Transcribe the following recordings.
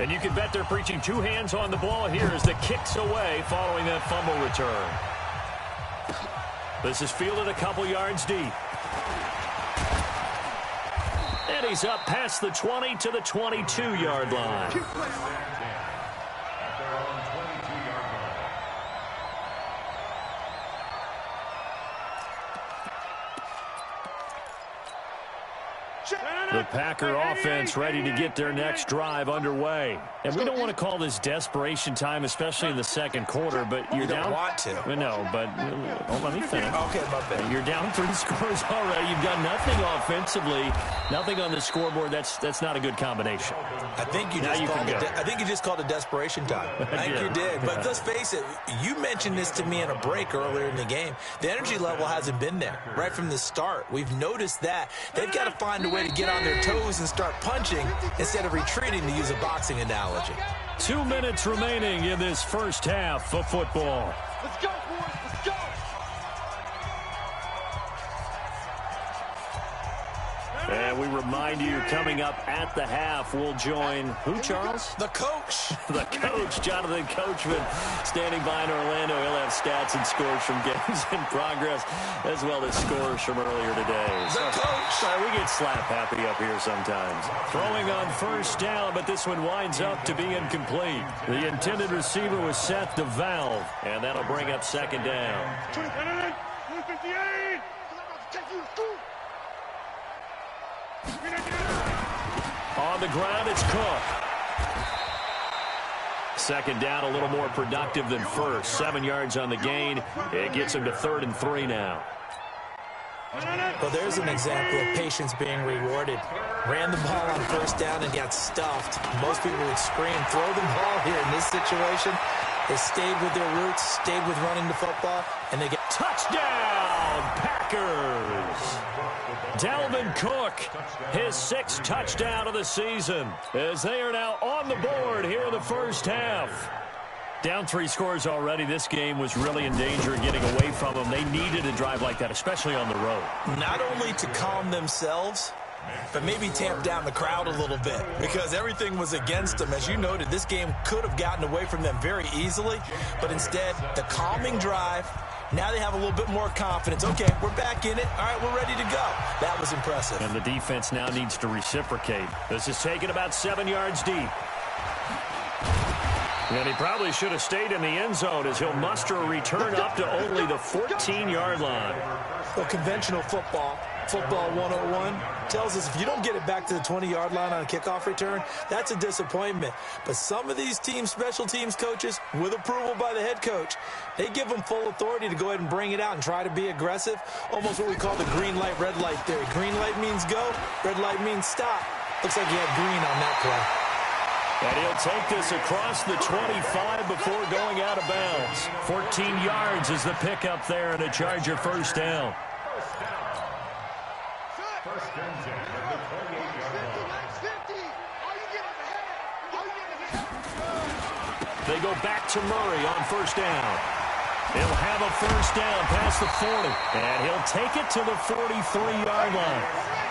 And you can bet they're preaching two hands on the ball here as the kick's away following that fumble return. This is fielded a couple yards deep. And he's up past the 20 to the 22-yard line. The Packer offense ready to get their next drive underway. And we don't want to call this desperation time, especially in the second quarter, but you're down. You don't want to. No, but let me finish. Okay, my bad. You're down 3 scores already. You've got nothing offensively, nothing on the scoreboard. That's not a good combination. I think you just called it desperation time. I think you did. But let's face it, you mentioned this to me in a break earlier in the game. The energy level hasn't been there right from the start. We've noticed that. They've got to find a way to get on their toes and start punching instead of retreating, to use a boxing analogy. 2 minutes remaining in this first half of football. Let's go, boys. Let's go. And we remind you, coming up at the half, we'll join who, Charles? The coach. The coach, Jonathan Coachman, standing by in Orlando. He'll have stats and scores from games in progress, as well as scores from earlier today. The coach. Sorry, we get slap happy up here sometimes. Throwing on first down, but this one winds up to be incomplete. The intended receiver was Seth DeValve, and that'll bring up second down. 58. On the ground, it's Cook. Second down, a little more productive than first. 7 yards on the gain. It gets him to 3rd and 3 now. Well, there's an example of patience being rewarded. Ran the ball on first down and got stuffed. Most people would scream, throw the ball here. In this situation, they stayed with their roots, stayed with running the football, and they get touchdown, Packers. Dalvin Cook, his 6th touchdown of the season, as they are now on the board here in the first half. Down 3 scores already. This game was really in danger of getting away from them. They needed a drive like that, especially on the road. Not only to calm themselves, but maybe tamp down the crowd a little bit, because everything was against them. As you noted, this game could have gotten away from them very easily, but instead, the calming drive. Now they have a little bit more confidence. Okay, we're back in it. All right, we're ready to go. That was impressive. And the defense now needs to reciprocate. This is taken about 7 yards deep. And he probably should have stayed in the end zone, as he'll muster a return up to only the 14-yard line. Well, conventional football 101, tells us if you don't get it back to the 20-yard line on a kickoff return, that's a disappointment. But some of these special teams coaches, with approval by the head coach, they give them full authority to go ahead and bring it out and try to be aggressive. Almost what we call the green light, red light theory. Green light means go, red light means stop. Looks like he had green on that play. And he'll take this across the 25 before going out of bounds. 14 yards is the pickup there, and a Charger first down. They go back to Murray on first down. He'll have a first down past the 40, and he'll take it to the 43-yard line.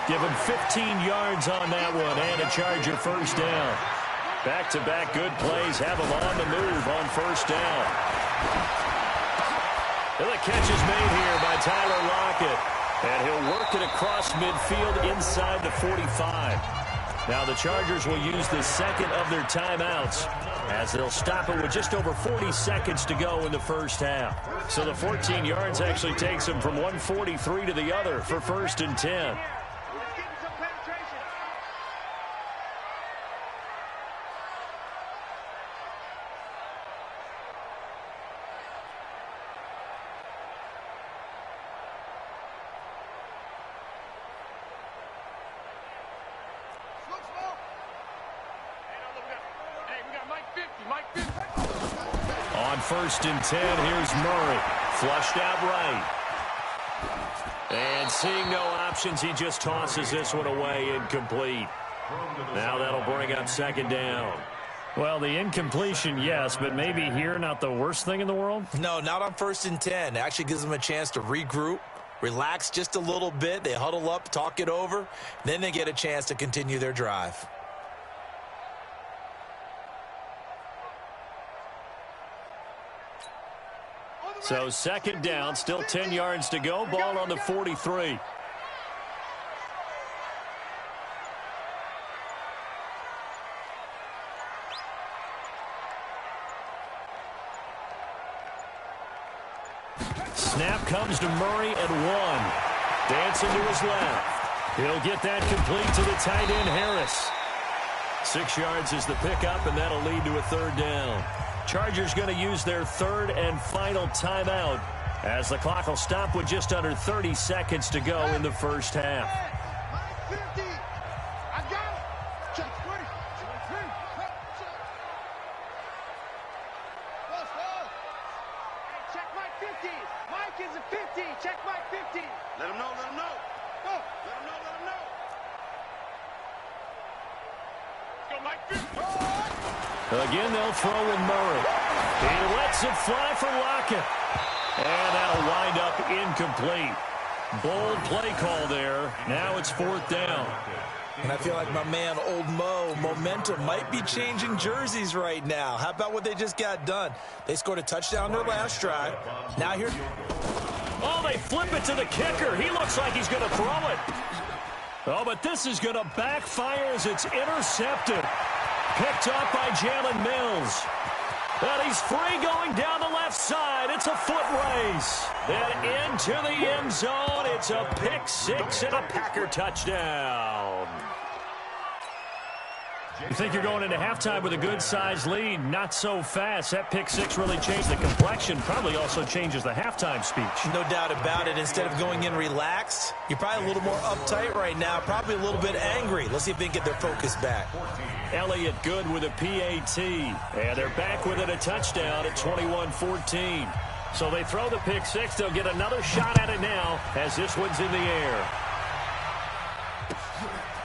Give him 15 yards on that one, and a Charger first down. Back-to-back good plays have him on the move on first down. And the catch is made here by Tyler Lockett. And he'll work it across midfield inside the 45. Now the Chargers will use the second of their timeouts, as they'll stop it with just over 40 seconds to go in the first half. So the 14 yards actually takes them from 143 to the other for 1st and 10. On 1st and 10, here's Murray. Flushed out right. And seeing no options, he just tosses this one away, incomplete. Now that'll bring up second down. Well, the incompletion, yes, but maybe here not the worst thing in the world? No, not on 1st and 10. It actually gives them a chance to regroup, relax just a little bit. They huddle up, talk it over. Then they get a chance to continue their drive. So second down, still 10 yards to go. Ball on the 43. Snap comes to Murray at 1. Dancing to his left. He'll get that complete to the tight end, Harris. 6 yards is the pickup, and that'll lead to a third down. Chargers going to use their third and final timeout as the clock will stop with just under 30 seconds to go in the first half. Again, they'll throw with Murray. He lets it fly for Lockett. And that'll wind up incomplete. Bold play call there. Now it's fourth down. And I feel like my man, Old Mo, momentum might be changing jerseys right now. How about what they just got done? They scored a touchdown their last drive. Now here. Oh, they flip it to the kicker. He looks like he's going to throw it. Oh, but this is going to backfire as it's intercepted. Picked up by Jalen Mills. And he's free going down the left side. It's a foot race. And into the end zone. It's a pick six and a Packer touchdown. You think you're going into halftime with a good-sized lead. Not so fast. That pick six really changed the complexion. Probably also changes the halftime speech. No doubt about it. Instead of going in relaxed, you're probably a little more uptight right now. Probably a little bit angry. Let's see if they can get their focus back. Elliott good with a PAT. And they're back with it, a touchdown at 21-14. So they throw the pick six. They'll get another shot at it now as this one's in the air.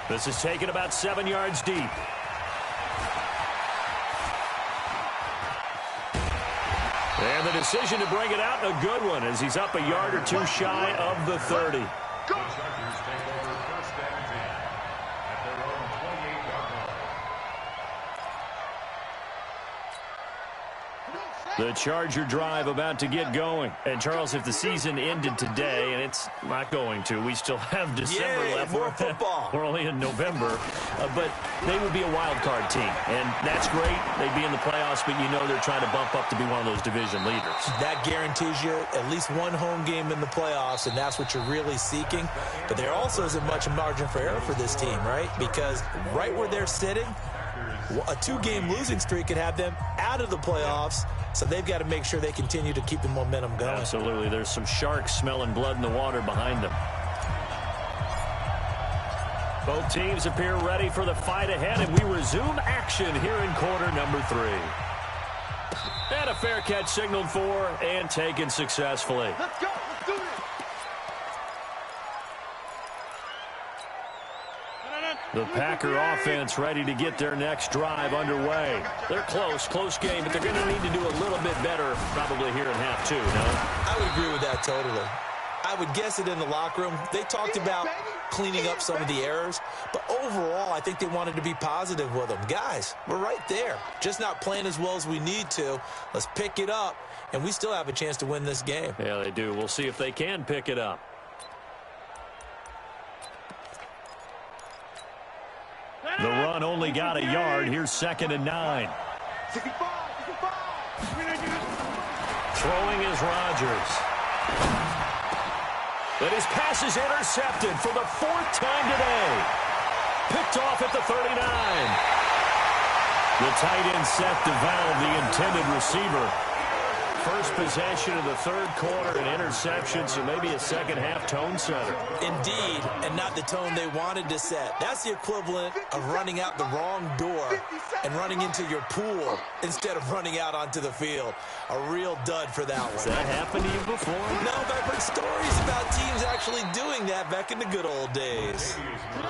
This is taken about 7 yards deep. And the decision to bring it out, a good one, as he's up a yard or two shy of the 30. The Charger drive about to get going. And, Charles, if the season ended today, and it's not going to, we still have December left. More football. We're only in November. But they would be a wild card team. And that's great. They'd be in the playoffs, but you know they're trying to bump up to be one of those division leaders. That guarantees you at least one home game in the playoffs, and that's what you're really seeking. But there also isn't much margin for error for this team, right? Because right where they're sitting, a two-game losing streak could have them out of the playoffs. So they've got to make sure they continue to keep the momentum going. Absolutely. There's some sharks smelling blood in the water behind them. Both teams appear ready for the fight ahead, and we resume action here in quarter number 3. And a fair catch signaled for and taken successfully. Let's go. Let's do it. The Packer offense ready to get their next drive underway. They're close game, but they're going to need to do a little bit better probably here in half 2, no? I would agree with that totally. I would guess it in the locker room. They talked about cleaning up some of the errors, but overall, I think they wanted to be positive with them. Guys, we're right there. Just not playing as well as we need to. Let's pick it up, and we still have a chance to win this game. Yeah, they do. We'll see if they can pick it up. The run only got a yard. Here's 2nd and 9. 65. Throwing is Rodgers. But his pass is intercepted for the 4th time today. Picked off at the 39. The tight end set to valve the intended receiver. First possession of the 3rd quarter, an interception, so maybe a second-half tone setter. Indeed, and not the tone they wanted to set. That's the equivalent of running out the wrong door and running into your pool instead of running out onto the field. A real dud for that one. Has that happened to you before? No, but I've heard stories about teams actually doing that back in the good old days.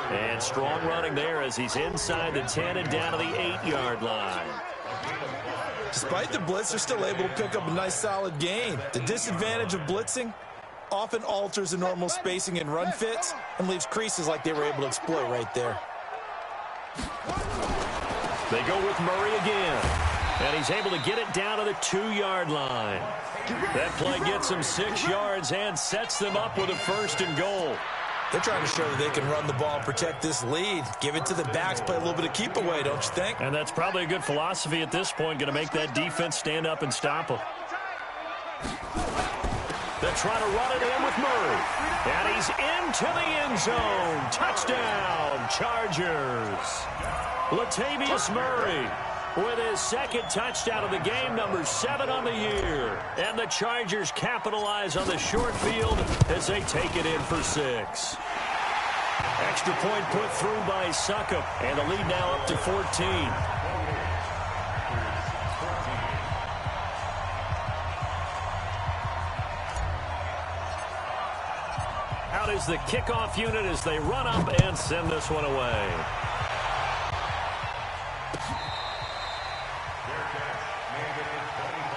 And strong running there as he's inside the 10 and down to the 8-yard line. Despite the blitz, they're still able to pick up a nice solid gain. The disadvantage of blitzing often alters the normal spacing and run fits and leaves creases like they were able to exploit right there. They go with Murray again. And he's able to get it down to the 2-yard line. That play gets him 6 yards and sets them up with a 1st and goal. They're trying to show that they can run the ball and protect this lead. Give it to the backs, play a little bit of keep away, don't you think? And that's probably a good philosophy at this point, going to make that defense stand up and stop them. They're trying to run it in with Murray. And he's into the end zone. Touchdown, Chargers. Latavius Murray with his 2nd touchdown of the game, number 7 on the year. And the Chargers capitalize on the short field as they take it in for 6. Extra point put through by Succop, and the lead now up to 14. Out is the kickoff unit as they run up and send this one away.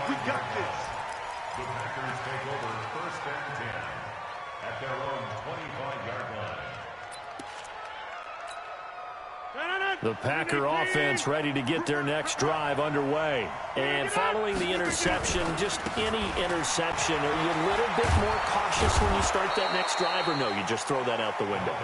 We got this. The Packers take over 1st and 10 at their own 25-yard line. The Packer offense ready to get their next drive underway. And following the interception, just any interception, are you a little bit more cautious when you start that next drive, or no, you just throw that out the window?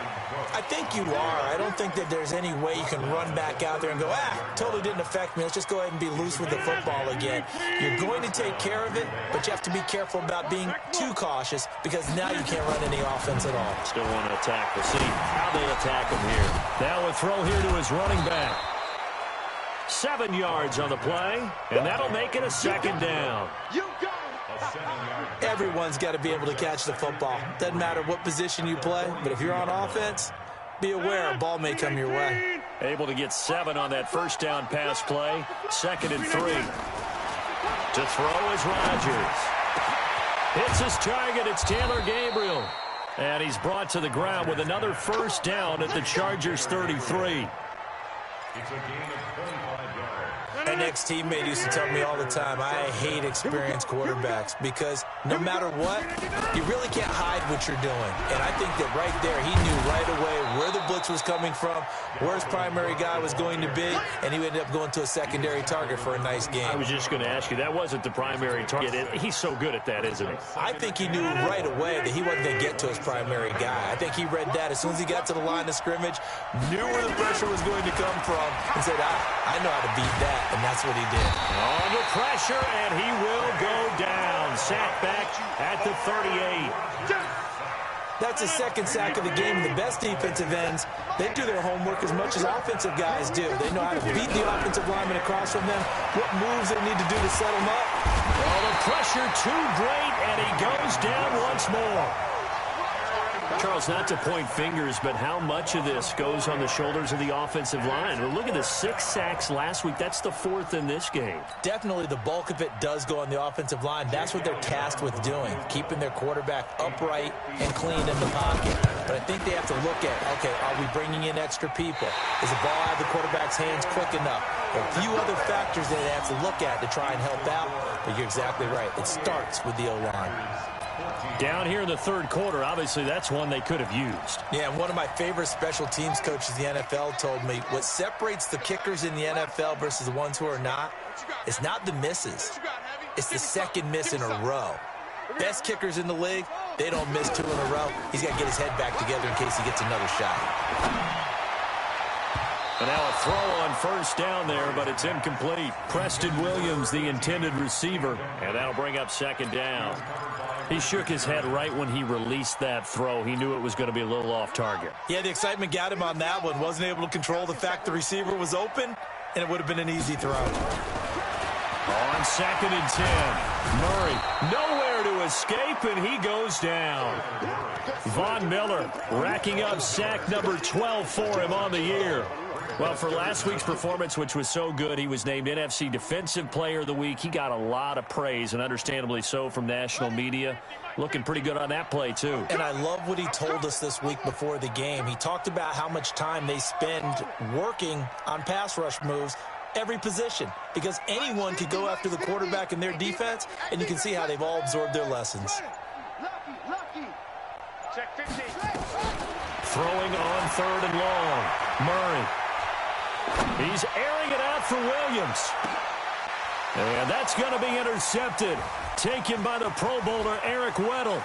I think you are. I don't think that there's any way you can run back out there and go, totally didn't affect me. Let's just go ahead and be loose with the football again. You're going to take care of it, but you have to be careful about being too cautious because now you can't run any offense at all. Still want to attack. We'll see how they attack him here. Now a throw here to his running back. 7 yards on the play, and that'll make it a 2nd down. You got it. Everyone's got to be able to catch the football. Doesn't matter what position you play, but if you're on offense, be aware a ball may come your way. Able to get 7 on that 1st down pass play. 2nd and 3. To throw is Rodgers. Hits his target. It's Taylor Gabriel. And he's brought to the ground with another 1st down at the Chargers 33. It's a gain of 25 yards. An ex-teammate used to tell me all the time, I hate experienced quarterbacks because no matter what, you really can't hide what you're doing. And I think that right there, he knew right away where the blitz was coming from, where his primary guy was going to be, and he ended up going to a secondary target for a nice game. I was just going to ask you, that wasn't the primary target. He's so good at that, isn't he? I think he knew right away that he wasn't going to get to his primary guy. I think he read that as soon as he got to the line of scrimmage, knew where the pressure was going to come from, and said, I know how to beat that. And that's what he did. Under pressure, and he will go down. Sack back at the 38. That's his 2nd sack of the game. The best defensive ends, they do their homework as much as offensive guys do. They know how to beat the offensive lineman across from them, what moves they need to do to set them up. Well, the pressure too great, and he goes down once more. Charles, not to point fingers, but how much of this goes on the shoulders of the offensive line? Well, look at the 6 sacks last week. That's the 4th in this game. Definitely the bulk of it does go on the offensive line. That's what they're tasked with doing, keeping their quarterback upright and clean in the pocket. But I think they have to look at, okay, are we bringing in extra people? Is the ball out of the quarterback's hands quick enough? There are a few other factors that they have to look at to try and help out. But you're exactly right. It starts with the O-line. Down here in the 3rd quarter, obviously that's one they could have used. Yeah, one of my favorite special teams coaches in the NFL told me what separates the kickers in the NFL versus the ones who are not is not the misses. It's the 2nd miss in a row. Best kickers in the league, they don't miss 2 in a row. He's got to get his head back together in case he gets another shot. And now a throw on 1st down there, but it's incomplete. Preston Williams, the intended receiver, and that'll bring up 2nd down. He shook his head right when he released that throw. He knew it was going to be a little off target. Yeah, the excitement got him on that one. Wasn't able to control the fact the receiver was open, and it would have been an easy throw. On 2nd and 10, Murray nowhere to escape, and he goes down. Von Miller racking up sack number 12 for him on the year. Well, for last week's performance, which was so good, he was named NFC Defensive Player of the Week. He got a lot of praise, and understandably so, from national media. Looking pretty good on that play, too. And I love what he told us this week before the game. He talked about how much time they spend working on pass rush moves, every position, because anyone could go after the quarterback in their defense, and you can see how they've all absorbed their lessons. Check 15. Throwing on 3rd and long. Murray. He's airing it out for Williams. And that's going to be intercepted. Taken by the Pro Bowler, Eric Weddle.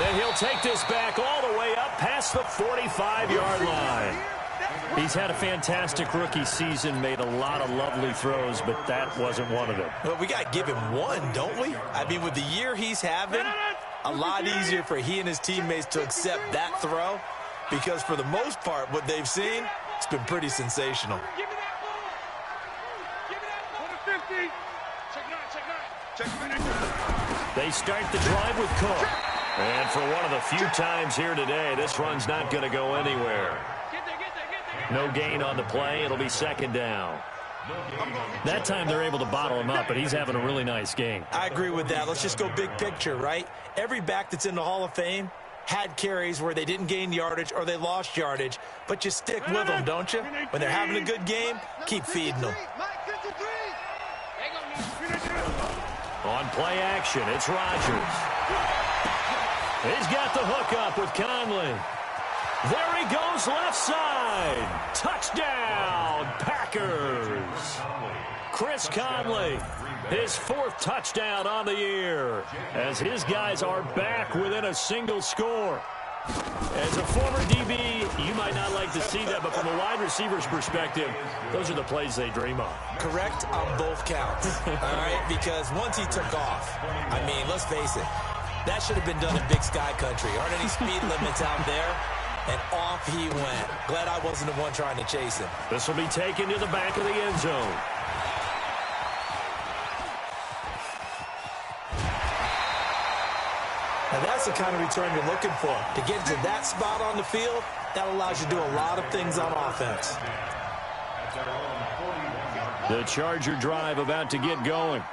And he'll take this back all the way up past the 45-yard line. He's had a fantastic rookie season, made a lot of lovely throws, but that wasn't one of them. Well, we got to give him one, don't we? I mean, with the year he's having, a lot easier for he and his teammates to accept that throw because for the most part, what they've seen, it's been pretty sensational. Give me that ball. Give me that ball. 50. Check 9. They start the drive with Cook. And for one of the few times here today, this run's not going to go anywhere. No gain on the play. It'll be second down. That time they're able to bottle him up, but he's having a really nice game. I agree with that. Let's just go big picture, right? Every back that's in the Hall of Fame had carries where they didn't gain yardage or they lost yardage, but you stick with them, don't you? When they're having a good game, keep feeding them. On play action, it's Rodgers. He's got the hook up with Conley. There he goes left side. Touchdown, Packers. Chris Conley, his fourth touchdown on the year, as his guys are back within a single score. As a former DB, you might not like to see that, but from a wide receiver's perspective, those are the plays they dream of. Correct on both counts, all right? Because once he took off, I mean, let's face it, that should have been done in Big Sky Country. Aren't any speed limits out there? And off he went. Glad I wasn't the one trying to chase him. This will be taken to the back of the end zone. Now that's the kind of return you're looking for. To get to that spot on the field, that allows you to do a lot of things on offense. The Charger drive about to get going.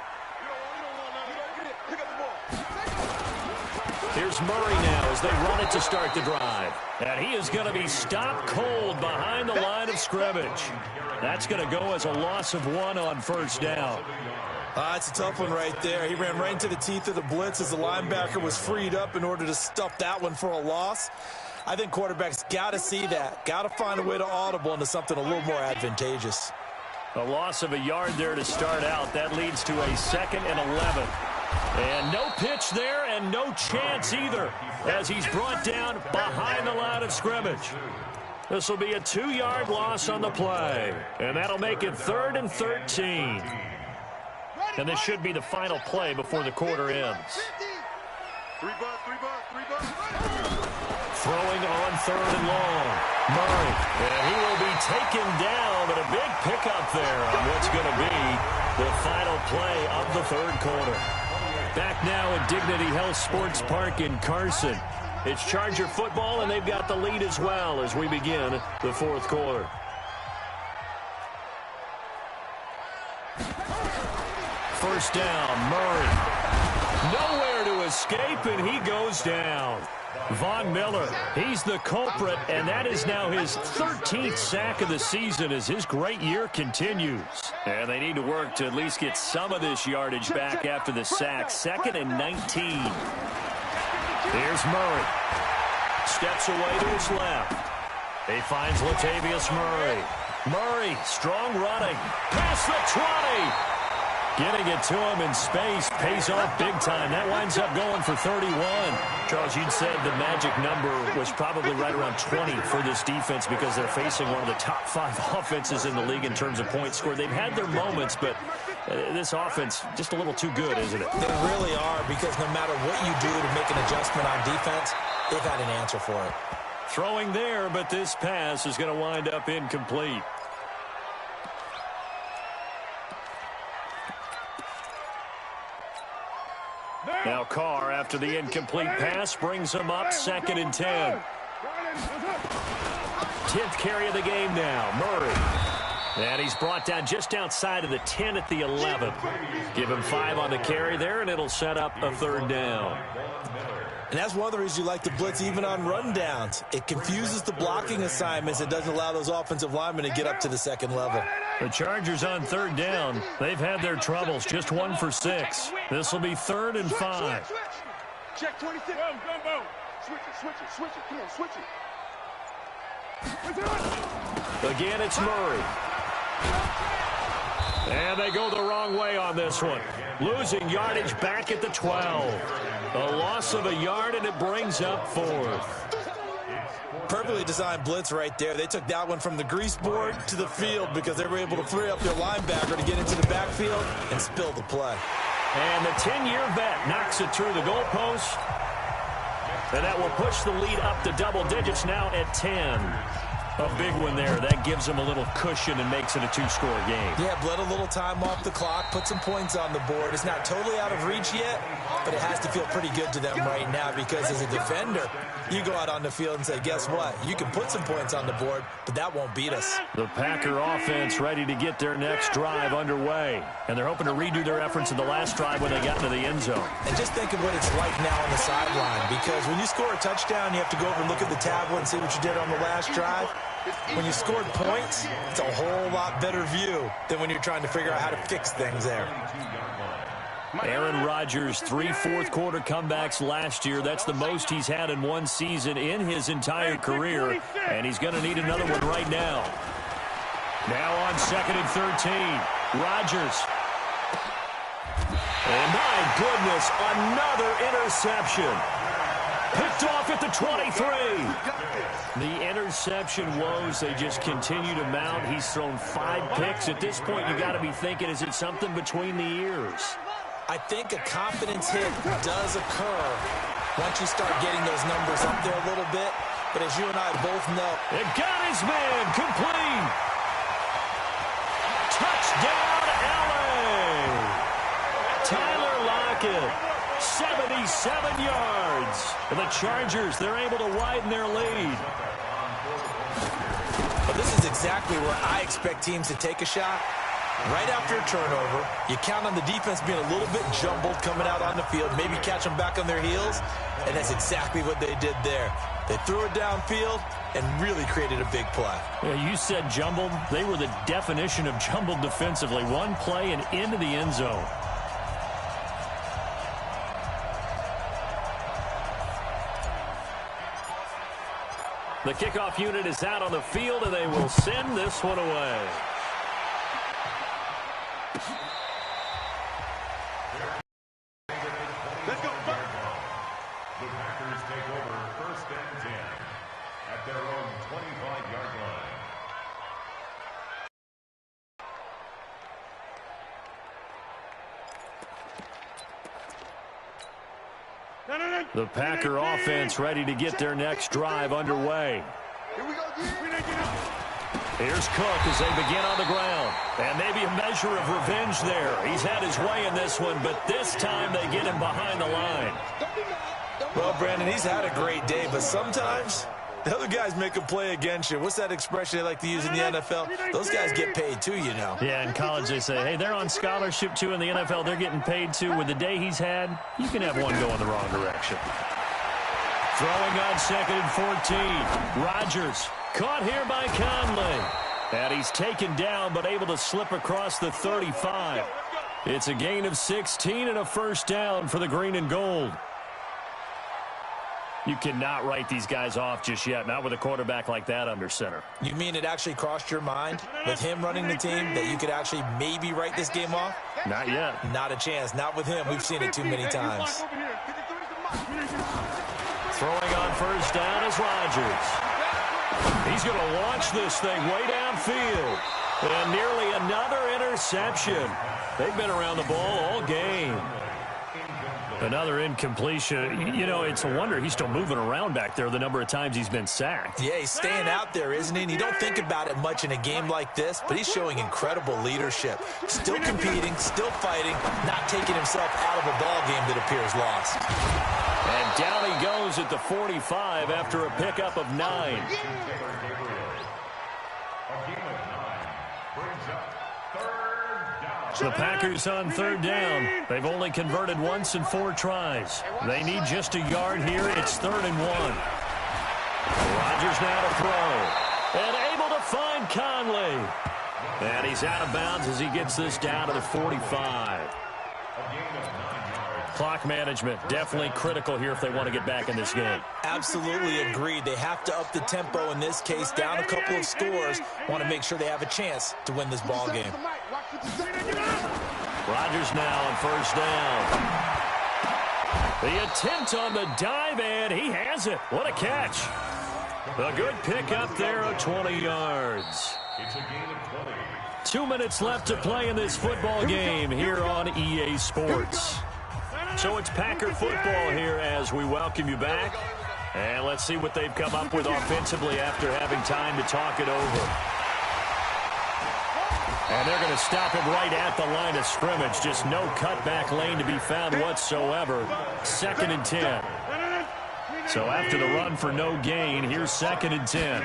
Here's Murray now as they run it to start the drive. And he is going to be stopped cold behind the line of scrimmage. That's going to go as a loss of 1 on first down. It's a tough one right there. He ran right into the teeth of the blitz as the linebacker was freed up in order to stuff that one for a loss. I think quarterbacks got to see that. Got to find a way to audible into something a little more advantageous. A loss of a yard there to start out. That leads to a 2nd and 11. And no pitch there and no chance either as he's brought down behind the line of scrimmage. This will be a 2-yard loss on the play. And that'll make it 3rd and 13. And this should be the final play before the quarter ends. 3 bucks. Throwing on 3rd and long. Murray. And he will be taken down, but a big pickup there on what's going to be the final play of the 3rd quarter. Back now at Dignity Health Sports Park in Carson. It's Charger football, and they've got the lead as well as we begin the 4th quarter. First down, Murray. Nowhere to escape, and he goes down. Von Miller, he's the culprit, and that is now his 13th sack of the season as his great year continues. And they need to work to at least get some of this yardage back after the sack. 2nd and 19. Here's Murray. Steps away to his left. He finds Latavius Murray. Murray, strong running. Past the 20. Getting it to him in space pays off big time. That winds up going for 31. Charles, you'd said the magic number was probably right around 20 for this defense because they're facing one of the top 5 offenses in the league in terms of points scored. They've had their moments, but this offense just a little too good, isn't it? They really are, because no matter what you do to make an adjustment on defense, they've had an answer for it. Throwing there, but this pass is going to wind up incomplete. Now Carr, after the incomplete pass, brings him up 2nd and 10. 10th carry of the game now, Murray. And he's brought down just outside of the 10 at the 11. Give him 5 on the carry there, and it'll set up a 3rd down. And that's one of the reasons you like to blitz even on rundowns. It confuses the blocking assignments. It doesn't allow those offensive linemen to get up to the 2nd level. The Chargers on 3rd down. They've had their troubles. Just 1 for 6. This will be 3rd and 5. Check 26. Go. Switch it. Come on, switch it. Again, it's Murray. And they go the wrong way on this one. Losing yardage back at the 12. A loss of a yard, and it brings up 4th. Perfectly designed blitz right there. They took that one from the grease board to the field because they were able to free up their linebacker to get into the backfield and spill the play. And the 10-year vet knocks it through the goalpost. And that will push the lead up to double digits now at 10. A big one there. That gives them a little cushion and makes it a 2-score game. Yeah, bled a little time off the clock, put some points on the board. It's not totally out of reach yet, but it has to feel pretty good to them right now because as a defender, you go out on the field and say, guess what? You can put some points on the board, but that won't beat us. The Packer offense ready to get their next drive underway. And they're hoping to redo their efforts in the last drive when they got into the end zone. And just think of what it's like now on the sideline, because when you score a touchdown, you have to go over and look at the tablet and see what you did on the last drive. When you scored points, it's a whole lot better view than when you're trying to figure out how to fix things there. Aaron Rodgers, 3 fourth-quarter comebacks last year. That's the most he's had in one season in his entire career, and he's going to need another one right now. Now on 2nd and 13, Rodgers. And my goodness, another interception. Picked off at the 23. The interception woes, they just continue to mount. He's thrown 5 picks. At this point, you got to be thinking, is it something between the ears? I think a confidence hit does occur once you start getting those numbers up there a little bit. But as you and I both know, it got his man complete. Touchdown, LA. Tyler Lockett, 77 yards. And the Chargers, they're able to widen their lead. But this is exactly where I expect teams to take a shot. Right after a turnover, you count on the defense being a little bit jumbled coming out on the field, maybe catch them back on their heels, and that's exactly what they did there. They threw it downfield and really created a big play. Yeah, you said jumbled. They were the definition of jumbled defensively. One play and into the end zone. The kickoff unit is out on the field, and they will send this one away. Let's go. The Packers take over 1st and 10 at their own 25-yard line. The Packer offense ready to get their next drive underway. Here we go. Here's Cook as they begin on the ground. And maybe a measure of revenge there. He's had his way in this one, but this time they get him behind the line. Well, Brandon, he's had a great day, but sometimes the other guys make a play against you. What's that expression they like to use in the NFL? Those guys get paid too, you know. Yeah, in college they say, hey, they're on scholarship too. In the NFL, they're getting paid too. With the day he's had, you can have one go in the wrong direction. Throwing on 2nd and 14. Rodgers caught here by Conley. And he's taken down but able to slip across the 35. It's a gain of 16 and a first down for the green and gold. You cannot write these guys off just yet, not with a quarterback like that under center. You mean it actually crossed your mind with him running the team that you could actually maybe write this game off? Not yet. Not a chance. Not with him. We've seen it too many times. Throwing on first down is Rodgers. He's going to launch this thing way downfield. And nearly another interception. They've been around the ball all game. Another incompletion. You know, it's a wonder he's still moving around back there the number of times he's been sacked. Yeah, he's staying out there, isn't he? And you don't think about it much in a game like this, but he's showing incredible leadership. Still competing, still fighting, not taking himself out of a ball game that appears lost. And down he goes at the 45 after a pickup of 9. The Packers on 3rd down. They've only converted once in 4 tries. They need just a yard here. It's 3rd and 1. Rodgers now to throw. And able to find Conley. And he's out of bounds as he gets this down to the 45. Clock management, definitely critical here if they want to get back in this game. Absolutely agreed. They have to up the tempo in this case, down a couple of scores. Want to make sure they have a chance to win this ball game. Rodgers now on first down. The attempt on the dive, and he has it. What a catch. A good pickup there of 20 yards. It's a gain of 20. 2 minutes left to play in this football game here on EA Sports. So it's Packer football here as we welcome you back. And let's see what they've come up with offensively after having time to talk it over. And they're going to stop him right at the line of scrimmage. Just no cutback lane to be found whatsoever. 2nd and 10. So after the run for no gain, here's 2nd and 10.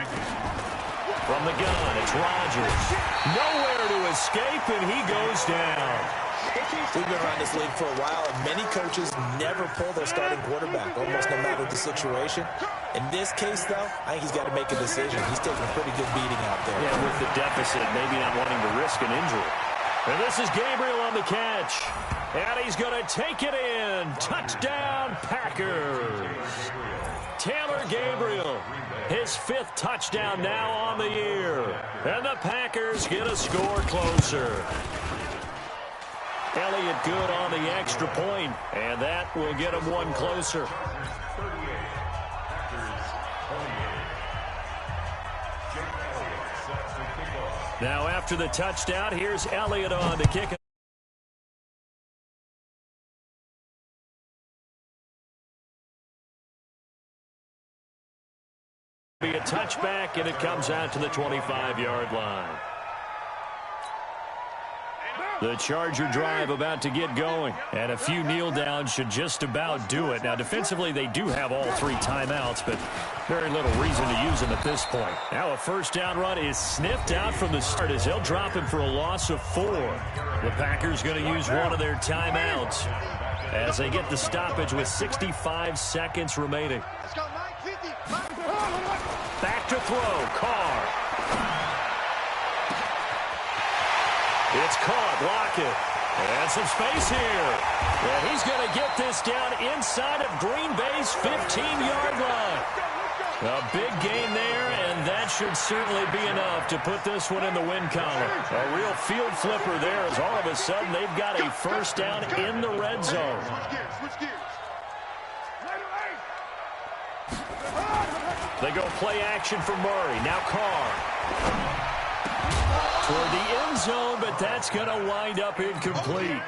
From the gun, it's Rodgers. Nowhere to escape, and he goes down. We've been around this league for a while, and many coaches never pull their starting quarterback, almost no matter the situation. In this case, though, I think he's got to make a decision. He's taking a pretty good beating out there. Yeah, with the deficit, maybe not wanting to risk an injury. And this is Gabriel on the catch. And he's going to take it in. Touchdown, Packers. Taylor Gabriel, his 5th touchdown now on the year. And the Packers get a score closer. Elliott good on the extra point, and that will get him one closer. 38. Packers 28. Jake Elliott sets the kickoff. Now after the touchdown, here's Elliott on the kick. Be a touchback, and it comes out to the 25-yard line. The Charger drive about to get going, and a few kneel downs should just about do it. Now, defensively, they do have all 3 timeouts, but very little reason to use them at this point. Now, a first down run is sniffed out from the start as they'll drop him for a loss of 4. The Packers going to use one of their timeouts as they get the stoppage with 65 seconds remaining. Back to throw, Carr. It's caught, Lockett. And some space here. And he's going to get this down inside of Green Bay's 15-yard line. A big gain there, and that should certainly be enough to put this one in the win column. A real field flipper there as all of a sudden they've got a first down in the red zone. They go play action for Murray. Now Carr. Toward the end zone, but that's going to wind up incomplete.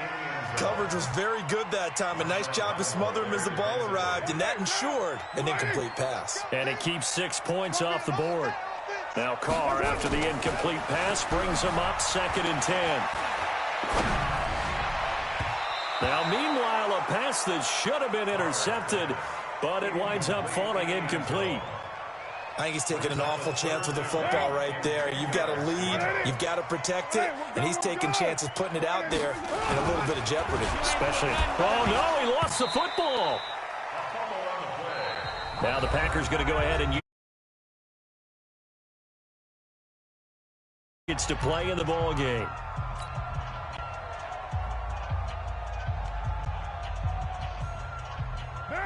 Coverage was very good that time. A nice job to smother him as the ball arrived, and that ensured an incomplete pass. And it keeps 6 points off the board. Now Carr, after the incomplete pass, brings him up 2nd and 10. Now, meanwhile, a pass that should have been intercepted, but it winds up falling incomplete. I think he's taking an awful chance with the football right there. You've got to lead, you've got to protect it, and he's taking chances putting it out there in a little bit of jeopardy. Especially, oh no, he lost the football. Now the Packers going to go ahead and use it to play in the ball game.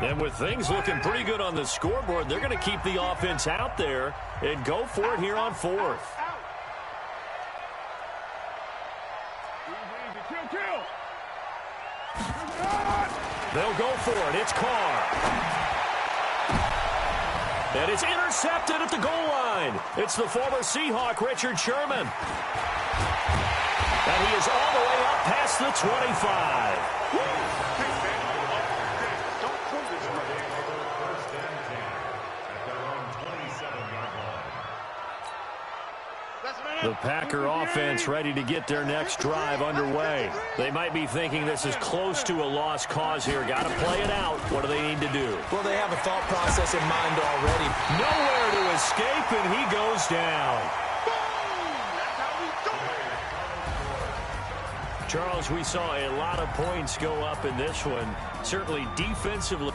And with things looking pretty good on the scoreboard, they're going to keep the offense out there and go for it here on 4th. They'll go for it. It's Carr. And it's intercepted at the goal line. It's the former Seahawk, Richard Sherman. And he is all the way up past the 25. The Packer offense ready to get their next drive underway. They might be thinking this is close to a lost cause here. Got to play it out. What do they need to do? Well, they have a thought process in mind already. Nowhere to escape, and he goes down. Charles, we saw a lot of points go up in this one. Certainly defensively.